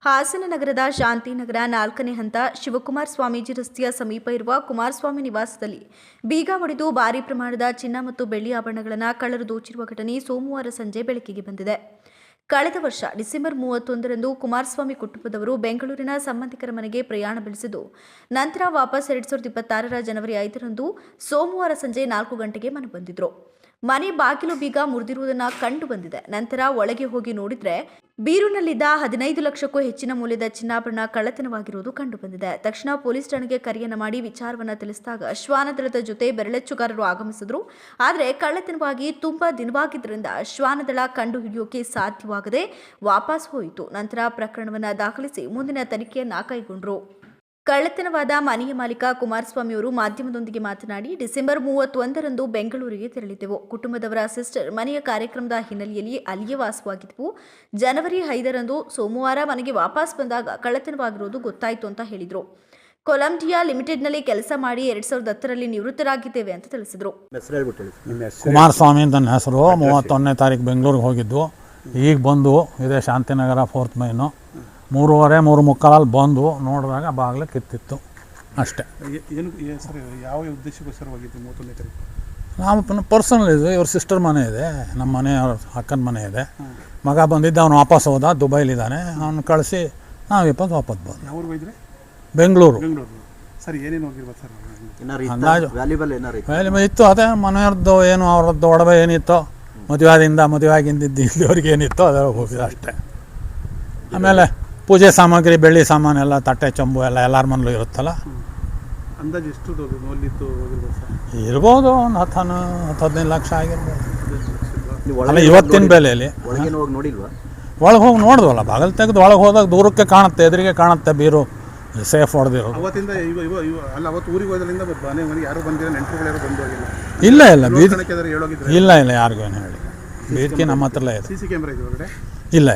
ಹಾಸನ ನಗರದ ಶಾಂತಿನಗರ 4ನೇ ಹಂತ ಶಿವಕುಮಾರ ಸ್ವಾಮೀಜಿ ರಸ್ತೆಯ ಸಮೀಪ ಇರುವ ಕುಮಾರಸ್ವಾಮಿ ನಿವಾಸದಲ್ಲಿ ಬೀಗ ಒಡೆದು ಭಾರೀ ಪ್ರಮಾಣದ ಚಿನ್ನ ಮತ್ತು ಬೆಳ್ಳಿ ಆಭರಣಗಳನ್ನು ಕಳ್ಳರು ದೋಚಿರುವ ಘಟನೆ ಸೋಮವಾರ ಸಂಜೆ ಬೆಳಕಿಗೆ ಬಂದಿದೆ. ಕಳೆದ ವರ್ಷ ಡಿಸೆಂಬರ್ 31ರಂದು ಕುಮಾರಸ್ವಾಮಿ ಕುಟುಂಬದವರು ಬೆಂಗಳೂರಿನ ಸಂಬಂಧಿಕರ ಮನೆಗೆ ಪ್ರಯಾಣ ಬೆಳೆಸಿದ್ದು ನಂತರ ವಾಪಸ್ 2026ರ ಜನವರಿ 5ರಂದು ಸೋಮವಾರ ಸಂಜೆ 4 ಗಂಟೆಗೆ ಮನೆ ಬಂದಿದ್ರು. ಮನೆ ಬಾಗಿಲು ಬೀಗ ಮುರಿದಿರುವುದನ್ನು ಕಂಡು ಬಂದಿದೆ. ನಂತರ ಒಳಗೆ ಹೋಗಿ ನೋಡಿದ್ರೆ ಬೀರುನಲ್ಲಿದ್ದ 15 ಲಕ್ಷಕ್ಕೂ ಹೆಚ್ಚಿನ ಮೌಲ್ಯದ ಚಿನ್ನಾಭರಣ ಕಳ್ಳತನವಾಗಿರುವುದು ಕಂಡು ಬಂದಿದೆ. ತಕ್ಷಣ ಪೊಲೀಸ್ ಠಾಣೆಗೆ ಕರೆಯನ್ನ ಮಾಡಿ ವಿಚಾರವನ್ನ ತಿಳಿಸಿದಾಗ ಶ್ವಾನದಳದ ಜೊತೆ ಬೆರಳೆಚ್ಚುಗಾರರು ಆಗಮಿಸಿದ್ರು. ಆದರೆ ಕಳ್ಳತನವಾಗಿ ತುಂಬಾ ದಿನವಾಗಿದ್ದರಿಂದ ಶ್ವಾನದಳ ಕಂಡು ಹಿಡಿಯೋಕೆ ಸಾಧ್ಯವಾಗದೆ ವಾಪಸ್ ಹೋಯಿತು. ನಂತರ ಪ್ರಕರಣವನ್ನ ದಾಖಲಿಸಿ ಮುಂದಿನ ತನಿಖೆಯನ್ನ ಕೈಗೊಂಡರು. ಕಳ್ಳತನವಾದ ಮನೆಯ ಮಾಲೀಕ ಕುಮಾರಸ್ವಾಮಿ ಅವರು ಮಾಧ್ಯಮದೊಂದಿಗೆ ಮಾತನಾಡಿ, ಡಿಸೆಂಬರ್ 31ರಂದು ಬೆಂಗಳೂರಿಗೆ ತೆರಳಿದ್ದೆವು. ಕುಟುಂಬದವರ ಸಿಸ್ಟರ್ ಮನೆಯ ಕಾರ್ಯಕ್ರಮದ ಹಿನ್ನೆಲೆಯಲ್ಲಿ ಅಲ್ಲಿಯೇ ವಾಸವಾಗಿದ್ದವು. ಜನವರಿ 5ರಂದು ಸೋಮವಾರ ಮನೆಗೆ ವಾಪಸ್ ಬಂದಾಗ ಕಳ್ಳತನವಾಗಿರೋದು ಗೊತ್ತಾಯಿತು ಅಂತ ಹೇಳಿದರು. ಕೊಲಂಬಿಯಾ ಲಿಮಿಟೆಡ್ನಲ್ಲಿ ಕೆಲಸ ಮಾಡಿ 2010ರಲ್ಲಿ ನಿವೃತ್ತರಾಗಿದ್ದೇವೆ ಅಂತ ತಿಳಿಸಿದರು. ಕುಮಾರಸ್ವಾಮಿ ಅಂತ ನನ್ನ ಹೆಸರು. 31ನೇ ತಾರೀಕು ಬೆಂಗಳೂರಿಗೆ ಹೋಗಿದ್ದು. ಈಗ ಬಂದು ಇದೇ ಶಾಂತಿನಗರ 4th ಮೈನು 3:45 ಬಂದು ನೋಡಿದಾಗ ಬಾಗಿಲು ಕಿತ್ತಿತ್ತು ಅಷ್ಟೇ. ಸರ್ ಯಾವ ಉದ್ದೇಶಕ್ಕೋಸ್ಕರ ಹೋಗಿದ್ದು 31ನೇ ತಾರೀಕು? ನಾವು ಪರ್ಸನಲ್ ಇದೆ, ಇವ್ರ ಸಿಸ್ಟರ್ ಮನೆ ಇದೆ, ನಮ್ಮ ಮನೆ ಅವ್ರ ಅಕ್ಕನ ಮನೆ ಇದೆ. ಮಗ ಬಂದಿದ್ದ, ಅವನು ವಾಪಸ್ ಹೋದ, ದುಬೈಲಿದ್ದಾನೆ. ಅವನು ಕಳಿಸಿ ನಾವು ವಾಪಸ್ ಬಂದು. ಯಾವ ಊರಿಗೆ ಹೋಗಿದ್ರೆ? ಬೆಂಗಳೂರು. ಸರ್ ಏನೇನು ಹೋಗಿರ್ಬೋದು ಸರ್? ಅಂದಾಜು ಇತ್ತು. ಅದೇ ಮನೆಯವ್ರದ್ದು ಏನು ಅವ್ರದ್ದು ಒಡವೆ ಏನಿತ್ತು, ಮದುವೆ ಆಗಿಂದಿದ್ದು ಇಲ್ಲಿವರೆಗೆ ಏನಿತ್ತು ಅದರ ಹೋಗಿದೆ ಅಷ್ಟೇ. ಆಮೇಲೆ ಪೂಜೆ ಸಾಮಗ್ರಿ, ಬೆಳ್ಳಿ ಸಾಮಾನು ಎಲ್ಲ, ತಟ್ಟೆ ಚೊಂಬು ಎಲ್ಲ ಎಲ್ಲರ ಮನೇಲೂ ಇರುತ್ತಲ್ಲ. ಅಂದಾಜು ಎಷ್ಟು ಇರ್ಬೋದು, ಒಂದು 10-15 ಲಕ್ಷ ಆಗಿರ್ಬೋದು. ಅಲ್ಲ, ಇವತ್ತಿನ ಬೆಲೆಯಲ್ಲಿ ಒಳಗೆ ಹೋಗಿ ನೋಡಿದ್ವಲ್ಲ, ಬಾಗಿಲು ತೆಗೆದು ಒಳಗೆ ಹೋದಾಗ ದೂರಕ್ಕೆ ಕಾಣುತ್ತೆ, ಎದುರಿಗೆ ಕಾಣುತ್ತೆ ಬೀರು ಸೇಫ್ ಹೊಡೆದಿರೋದು. ಇಲ್ಲ ಇಲ್ಲ ಯಾರಿಗೂ ಏನು ಹೇಳಿ ಬೀರ್ಕಿ ನಮ್ಮ ಹತ್ರಲ್ಲೇ ಇದೆ. ಇಲ್ಲ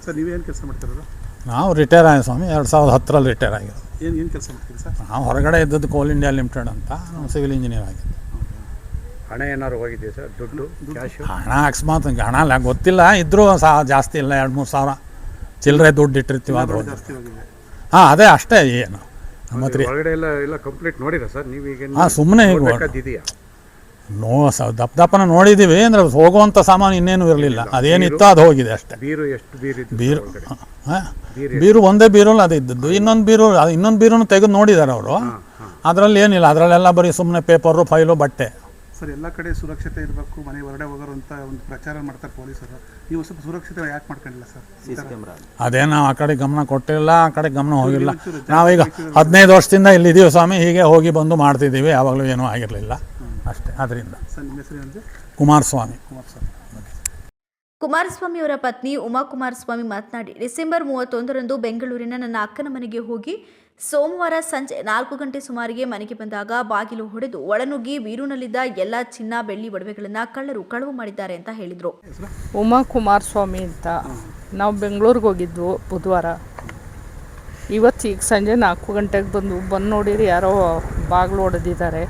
ಸರ್ ನೀವೇನು ಕೆಲಸ ಮಾಡ್ತಿರೋದು? ನಾವು ರಿಟೈರ್ ಆಗಿ ಸ್ವಾಮಿ, 2010ರಲ್ಲಿ ರಿಟೈರ್ ಆಗಿರೋದು. ಏನು ಕೆಲಸ ಮಾಡ್ತೀರಿ ಸರ್? ನಾವು ಹೊರಗಡೆ ಇದ್ದದ್ದು ಕೋಲ್ ಇಂಡಿಯಾ ಲಿಮಿಟೆಡ್ ಅಂತ, ನಾವು ಸಿವಿಲ್ ಇಂಜಿನಿಯರ್ ಆಗಿದ್ದು. ಹಣ ಏನಾದ್ರು ಹೋಗಿದೆಯಾ ಸರ್? ದುಡ್ಡು ಕ್ಯಾಶ್? ಹಣ ಅಕಸ್ಮಾತ್ ಹಣ ಅಲ್ಲ, ಗೊತ್ತಿಲ್ಲ. ಇದ್ರೂ ಜಾಸ್ತಿ ಇಲ್ಲ, 2-3 ಸಾವಿರ ಚಿಲ್ಲರೆ ದುಡ್ಡು ಇಟ್ಟಿರ್ತೀವಿ. ಅದು ಹಾಂ, ಅದೇ ಅಷ್ಟೇ. ಏನು ಮತ್ತೆ ಹೊರಗಡೆ ಎಲ್ಲ ಕಂಪ್ಲೀಟ್ ನೋಡಿರಾ ಸರ್ ನೀವೀಗ? ಹಾಂ, ಸುಮ್ಮನೆ ಇದೆಯಾ? ದಪ್ಪನ ನೋಡಿದ್ದೀವಿ. ಅಂದರೆ ಹೋಗುವಂಥ ಸಾಮಾನು ಇನ್ನೇನು ಇರಲಿಲ್ಲ. ಅದೇನಿತ್ತೋ ಅದು ಹೋಗಿದೆ ಅಷ್ಟೇ. ಬೀರು ಎಷ್ಟು ಬೀರು ಬೀರು ಒಂದೇ ಬೀರಲ್ಲಿ ಅದು ಇದ್ದದ್ದು. ಇನ್ನೊಂದು ಬೀರನ್ನು ತೆಗೆದು ನೋಡಿದ್ದಾರೆ ಅವರು. ಅದರಲ್ಲಿ ಏನಿಲ್ಲ, ಅದರಲ್ಲೆಲ್ಲ ಬರೀ ಸುಮ್ಮನೆ ಪೇಪರು, ಫೈಲು, ಬಟ್ಟೆ. ಸರ್ ಎಲ್ಲ ಕಡೆ ಸುರಕ್ಷತೆ ಇರಬೇಕು, ಮನೆ ಹೊರಗಡೆ ಹೋಗೋರು ಅಂತ ಒಂದು ಪ್ರಚಾರ ಮಾಡ್ತಾರೆ ಪೊಲೀಸರು. ನೀವು ಸ್ವಲ್ಪ ಸುರಕ್ಷತೆ ಯಾಕೆ ಮಾಡ್ಕೊಂಡಿಲ್ಲ ಸರ್? ಅದೇ ನಾವು ಆ ಕಡೆ ಗಮನ ಕೊಟ್ಟಿಲ್ಲ, ಆ ಕಡೆ ಗಮನ ಹೋಗಿಲ್ಲ. ನಾವೀಗ 15 ವರ್ಷದಿಂದ ಇಲ್ಲಿದ್ದೀವಿ ಸ್ವಾಮಿ, ಹೀಗೆ ಹೋಗಿ ಬಂದು ಮಾಡ್ತಿದ್ದೀವಿ. ಯಾವಾಗಲೂ ಏನೂ ಆಗಿರಲಿಲ್ಲ ಅಷ್ಟೇ. ಅದರಿಂದ ಕುಮಾರಸ್ವಾಮಿ ಅವರ ಪತ್ನಿ ಉಮಾ ಕುಮಾರಸ್ವಾಮಿ ಮಾತನಾಡಿ, ಡಿಸೆಂಬರ್ 31ರಂದು ಬೆಂಗಳೂರಿನ ನನ್ನ ಅಕ್ಕನ ಮನೆಗೆ ಹೋಗಿ ಸೋಮವಾರ ಸಂಜೆ 4 ಗಂಟೆ ಸುಮಾರಿಗೆ ಮನೆಗೆ ಬಂದಾಗ ಬಾಗಿಲು ಹೊಡೆದು ಒಳನುಗ್ಗಿ ಬೀರುನಲ್ಲಿದ್ದ ಎಲ್ಲ ಚಿನ್ನ ಬೆಳ್ಳಿ ಒಡವೆಗಳನ್ನು ಕಳ್ಳರು ಕಳವು ಮಾಡಿದ್ದಾರೆ ಅಂತ ಹೇಳಿದರು. ಉಮಾ ಕುಮಾರಸ್ವಾಮಿ ಅಂತ. ನಾವು ಬೆಂಗಳೂರಿಗೆ ಹೋಗಿದ್ವು ಬುಧವಾರ. ಇವತ್ತು ಈಗ ಸಂಜೆ 4 ಗಂಟೆಗೆ ಬಂದು ನೋಡಿರಿ ಯಾರೋ ಬಾಗಿಲು ಹೊಡೆದಿದ್ದಾರೆ.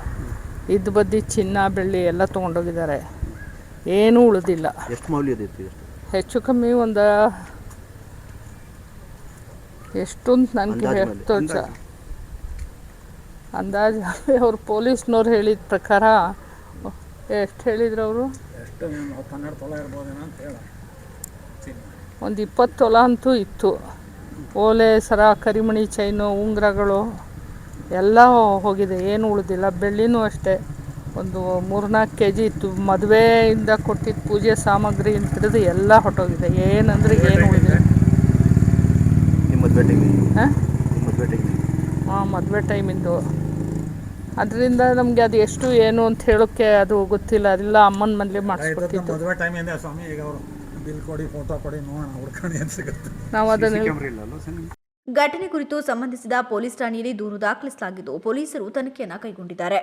ಇದ್ದು ಬದ್ದಿ ಚಿನ್ನ ಬೆಳ್ಳಿ ಎಲ್ಲ ತೊಗೊಂಡೋಗಿದ್ದಾರೆ. ಏನೂ ಉಳಿದಿಲ್ಲ. ಎಷ್ಟು ಮೌಲ್ಯದಿತ್ತು? ಹೆಚ್ಚು ಕಮ್ಮಿ ಒಂದು ಎಷ್ಟೊಂದು ನನಗೆ ಹೇಳ್ತೋಚ ಅಂದಾಜು. ಅವ್ರು ಪೊಲೀಸ್ನವ್ರು ಹೇಳಿದ ಪ್ರಕಾರ ಎಷ್ಟು ಹೇಳಿದ್ರು ಅವರು? ಒಂದು 20 ತೊಲ ಅಂತೂ ಇತ್ತು. ಓಲೆ, ಸರ, ಕರಿಮಣಿ, ಚೈನು, ಉಂಗುರಗಳು ಎಲ್ಲ ಹೋಗಿದೆ. ಏನು ಉಳಿದಿಲ್ಲ. ಬೆಳ್ಳಿನೂ ಅಷ್ಟೇ ಒಂದು 3-4 kg ಇತ್ತು. ಮದುವೆಯಿಂದ ಕೊಟ್ಟಿದ್ದು ಪೂಜೆ ಸಾಮಗ್ರಿ ಹಿಡಿದು ಎಲ್ಲ ಹೊಟ್ಟೋಗಿದೆ. ಏನಂದ್ರೆ ಏನು ಉಳಿದಿಲ್ಲ. ಹಾಂ, ಮದುವೆ ಟೈಮಿಂದು. ಅದರಿಂದ ನಮಗೆ ಅದು ಎಷ್ಟು ಏನು ಅಂತ ಹೇಳೋಕ್ಕೆ ಅದು ಗೊತ್ತಿಲ್ಲ. ಅದೆಲ್ಲ ಅಮ್ಮನ ಮನೇಲಿ ಮಾಡಿಸ್ಕೊಡ್ತಿದ್ದು. ನಾವು ಅದನ್ನು ಘಟನೆ ಕುರಿತು ಸಂಬಂಧಿಸಿದ ಪೊಲೀಸ್ ಠಾಣೆಯಲ್ಲಿ ದೂರು ದಾಖಲಿಸಲಾಗಿದ್ದು ಪೊಲೀಸರು ತನಿಖೆಯನ್ನು ಕೈಗೊಂಡಿದ್ದಾರೆ.